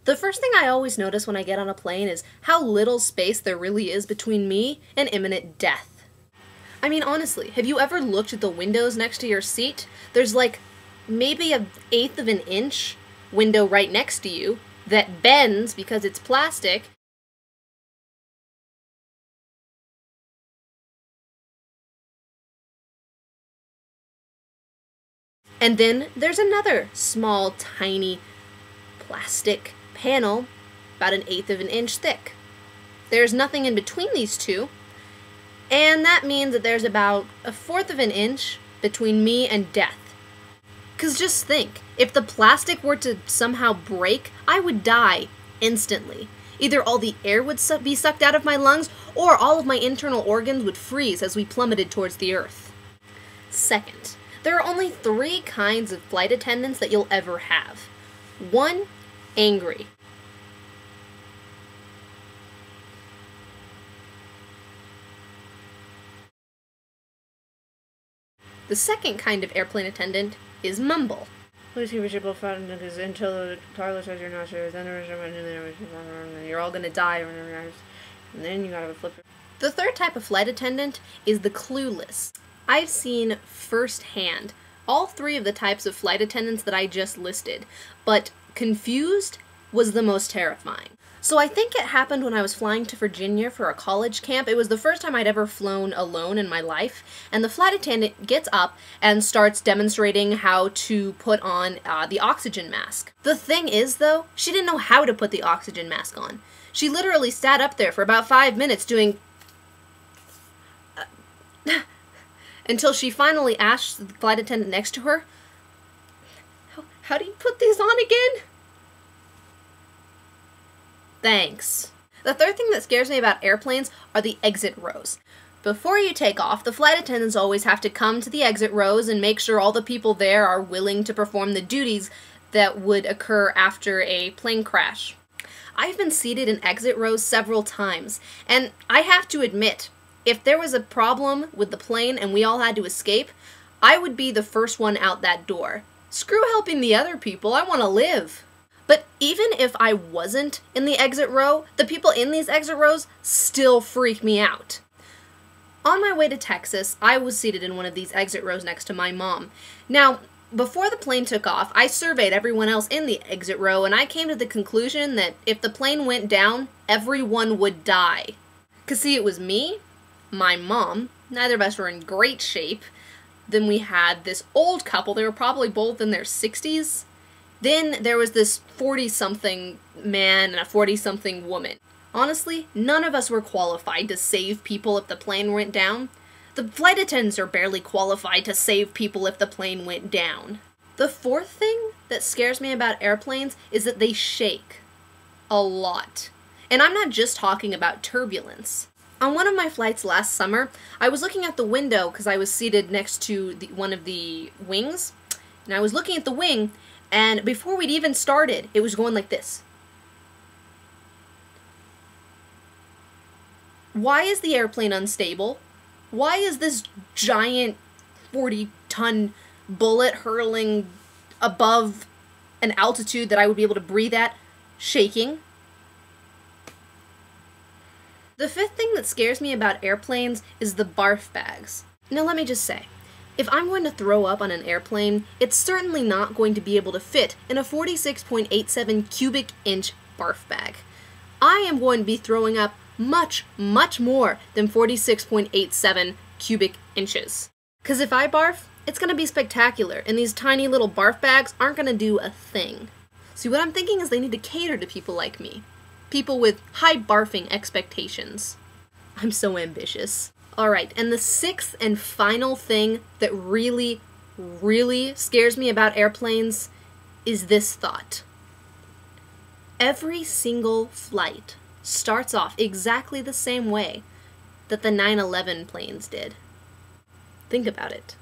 The first thing I always notice when I get on a plane is how little space there really is between me and imminent death. I mean, honestly, have you ever looked at the windows next to your seat? There's like maybe 1/8 of an inch window right next to you that bends because it's plastic. And then there's another small, tiny plastic panel about 1/8 of an inch thick. There's nothing in between these two, and that means that there's about 1/4 of an inch between me and death. 'Cause just think, if the plastic were to somehow break, I would die instantly. Either all the air would be sucked out of my lungs, or all of my internal organs would freeze as we plummeted towards the earth. Second, there are only 3 kinds of flight attendants that you'll ever have. 1, angry. The second kind of airplane attendant is mumble. Please keep your seatbelt fastened because until the toilet says you're not sure, then you're all gonna die, and then you gotta flip it. The third type of flight attendant is the clueless. I've seen firsthand all 3 of the types of flight attendants that I just listed, but confused was the most terrifying. So I think it happened when I was flying to Virginia for a college camp. It was the first time I'd ever flown alone in my life, and the flight attendant gets up and starts demonstrating how to put on the oxygen mask. The thing is, though, she didn't know how to put the oxygen mask on. She literally sat up there for about 5 minutes doing until she finally asked the flight attendant next to her, how do you put these on again? Thanks. The third thing that scares me about airplanes are the exit rows. Before you take off, the flight attendants always have to come to the exit rows and make sure all the people there are willing to perform the duties that would occur after a plane crash. I've been seated in exit rows several times, and I have to admit, if there was a problem with the plane and we all had to escape, I would be the first one out that door. Screw helping the other people, I want to live. But even if I wasn't in the exit row, the people in these exit rows still freak me out. On my way to Texas, I was seated in one of these exit rows next to my mom. Now, before the plane took off, I surveyed everyone else in the exit row, and I came to the conclusion that if the plane went down, everyone would die. 'Cause see, it was me, my mom, neither of us were in great shape. Then we had this old couple, they were probably both in their 60s. Then there was this 40-something man and a 40-something woman. Honestly, none of us were qualified to save people if the plane went down. The flight attendants are barely qualified to save people if the plane went down. The fourth thing that scares me about airplanes is that they shake. A lot. And I'm not just talking about turbulence. On one of my flights last summer, I was looking at the window because I was seated next to one of the wings, and I was looking at the wing, and before we'd even started, it was going like this. Why is the airplane unstable? Why is this giant 40-ton bullet hurling above an altitude that I would be able to breathe at shaking? The fifth thing that scares me about airplanes is the barf bags. Now let me just say, if I'm going to throw up on an airplane, it's certainly not going to be able to fit in a 46.87 cubic inch barf bag. I am going to be throwing up much, much more than 46.87 cubic inches. Because if I barf, it's going to be spectacular, and these tiny little barf bags aren't going to do a thing. See, what I'm thinking is they need to cater to people like me. People with high barfing expectations. I'm so ambitious. Alright, and the sixth and final thing that really, really scares me about airplanes is this thought. Every single flight starts off exactly the same way that the 9/11 planes did. Think about it.